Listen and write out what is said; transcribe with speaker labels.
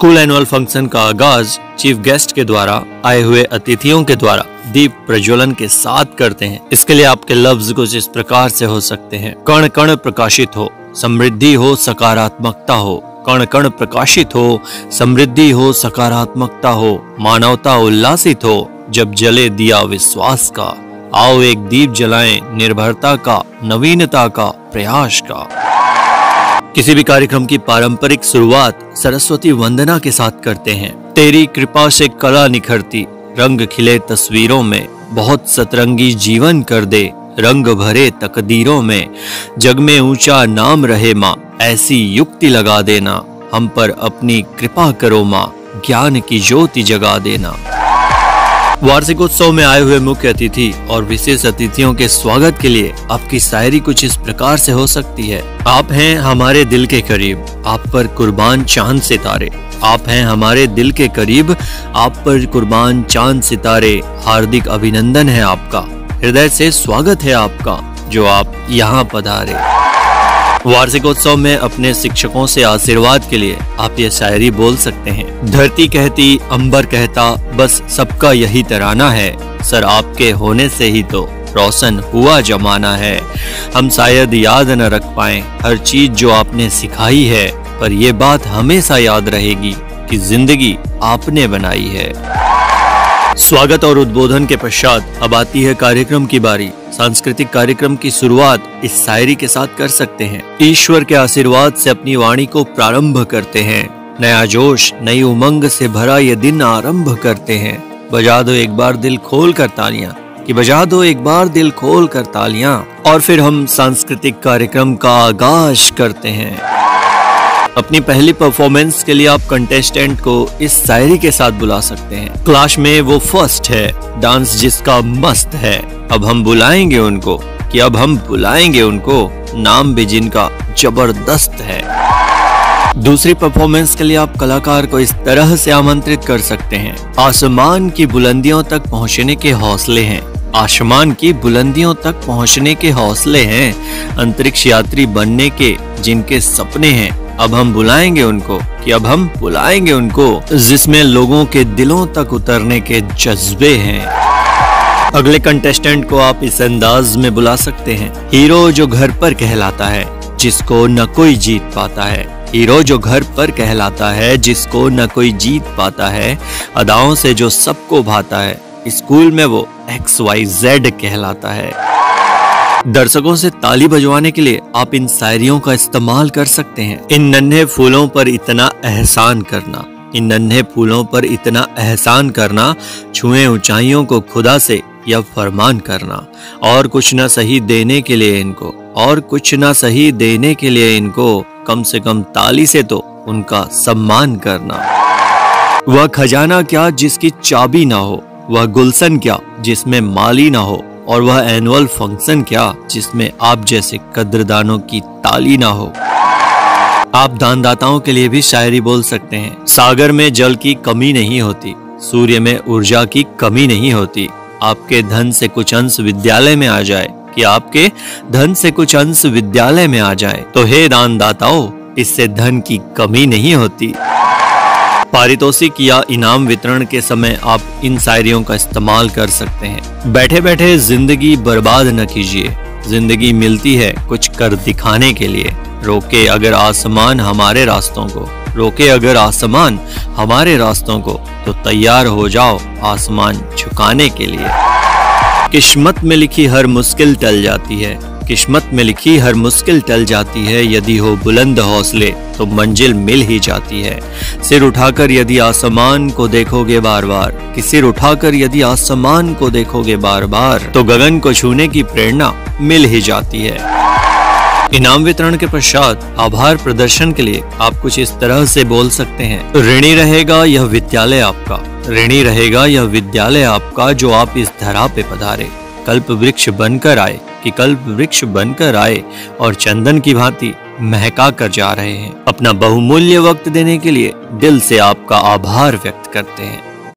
Speaker 1: School annual function का आगाज chief guest के द्वारा आए हुए अतिथियों के द्वारा दीप प्रज्वलन के साथ करते हैं। इसके लिए आपके लफ्ज कुछ इस प्रकार से हो सकते हैं। कण कण प्रकाशित हो, समृद्धि हो, सकारात्मकता हो। कण कण प्रकाशित हो, समृद्धि हो, सकारात्मकता हो। मानवता उल्लासित हो जब जले दिया विश्वास का। आओ एक दीप जलाएं निर्भरता का, नवीनता का, प्रयास का। किसी भी कार्यक्रम की पारंपरिक शुरुआत सरस्वती वंदना के साथ करते हैं। तेरी कृपा से कला निखरती, रंग खिले तस्वीरों में। बहुत सतरंगी जीवन कर दे, रंग भरे तकदीरों में। जग में ऊंचा नाम रहे माँ, ऐसी युक्ति लगा देना। हम पर अपनी कृपा करो माँ, ज्ञान की ज्योति जगा देना। वार्षिकोत्सव में आए हुए मुख्य अतिथि और विशेष अतिथियों के स्वागत के लिए आपकी शायरी कुछ इस प्रकार से हो सकती है। आप हैं हमारे दिल के करीब, आप पर कुर्बान चांद सितारे। आप हैं हमारे दिल के करीब, आप पर कुर्बान चांद सितारे। हार्दिक अभिनंदन है आपका, हृदय से स्वागत है आपका, जो आप यहाँ पधारे। वार्षिकोत्सव में अपने शिक्षकों से आशीर्वाद के लिए आप ये शायरी बोल सकते हैं। धरती कहती, अंबर कहता, बस सबका यही तराना है। सर आपके होने से ही तो रोशन हुआ जमाना है। हम शायद याद न रख पाए हर चीज जो आपने सिखाई है, पर ये बात हमेशा याद रहेगी कि जिंदगी आपने बनाई है। स्वागत और उद्बोधन के पश्चात अब आती है कार्यक्रम की बारी। सांस्कृतिक कार्यक्रम की शुरुआत इस शायरी के साथ कर सकते हैं। ईश्वर के आशीर्वाद से अपनी वाणी को प्रारंभ करते हैं। नया जोश, नई उमंग से भरा ये दिन आरंभ करते हैं। बजा दो एक बार दिल खोल कर तालियां, कि बजा दो एक बार दिल खोल कर तालियां। और फिर हम सांस्कृतिक कार्यक्रम का आगाज करते हैं। अपनी पहली परफॉर्मेंस के लिए आप कंटेस्टेंट को इस शायरी के साथ बुला सकते हैं। क्लास में वो फर्स्ट है, डांस जिसका मस्त है। अब हम बुलाएंगे उनको, कि अब हम बुलाएंगे उनको, नाम भी जिनका जबरदस्त है। दूसरी परफॉर्मेंस के लिए आप कलाकार को इस तरह से आमंत्रित कर सकते हैं। आसमान की बुलंदियों तक पहुंचने के हौसले हैं। आसमान की बुलंदियों तक पहुंचने के हौसले हैं। अंतरिक्ष यात्री बनने के जिनके सपने हैं। अब हम बुलाएंगे उनको, कि अब हम बुलाएंगे उनको, जिसमें लोगों के दिलों तक उतरने के जज्बे हैं। अगले कंटेस्टेंट को आप इस अंदाज में बुला सकते हैं। हीरो जो घर पर कहलाता है, जिसको न कोई जीत पाता है। हीरो जो घर पर कहलाता है, जिसको न कोई जीत पाता है। अदाओं से जो सबको भाता है, स्कूल में वो XYZ कहलाता है। दर्शकों से ताली बजवाने के लिए आप इन शायरियों का इस्तेमाल कर सकते हैं। इन नन्हे फूलों पर इतना एहसान करना, इन नन्हे फूलों पर इतना एहसान करना। छुए ऊंचाइयों को खुदा से यह फरमान करना। और कुछ ना सही देने के लिए इनको, और कुछ ना सही देने के लिए इनको, कम से कम ताली से तो उनका सम्मान करना। वह खजाना क्या जिसकी चाबी ना हो, वह गुलशन क्या जिसमें माली ना हो, और वह एनुअल फंक्शन क्या जिसमें आप जैसे कद्रदानों की ताली ना हो। आप दानदाताओं के लिए भी शायरी बोल सकते हैं। सागर में जल की कमी नहीं होती, सूर्य में ऊर्जा की कमी नहीं होती। आपके धन से कुछ अंश विद्यालय में आ जाए, कि आपके धन से कुछ अंश विद्यालय में आ जाए, तो हे दानदाताओं, इससे धन की कमी नहीं होती। पारितोषिक या इनाम वितरण के समय आप इन शायरियों का इस्तेमाल कर सकते हैं। बैठे बैठे जिंदगी बर्बाद न कीजिए, जिंदगी मिलती है कुछ कर दिखाने के लिए। रोके अगर आसमान हमारे रास्तों को, रोके अगर आसमान हमारे रास्तों को, तो तैयार हो जाओ आसमान झुकाने के लिए। किस्मत में लिखी हर मुश्किल टल जाती है, किस्मत में लिखी हर मुश्किल टल जाती है। यदि हो बुलंद हौसले तो मंजिल मिल ही जाती है। सिर उठाकर यदि आसमान को देखोगे बार बार, कि सिर उठाकर यदि आसमान को देखोगे बार बार, तो गगन को छूने की प्रेरणा मिल ही जाती है। इनाम वितरण के पश्चात आभार प्रदर्शन के लिए आप कुछ इस तरह से बोल सकते हैं। ऋणी रहेगा यह विद्यालय आपका, ऋणी रहेगा यह विद्यालय आपका, जो आप इस धरा पे पधारे। कल्प वृक्ष बनकर आए, कि कल्प वृक्ष बनकर आए, और चंदन की भांति महका कर जा रहे हैं। अपना बहुमूल्य वक्त देने के लिए दिल से आपका आभार व्यक्त करते हैं।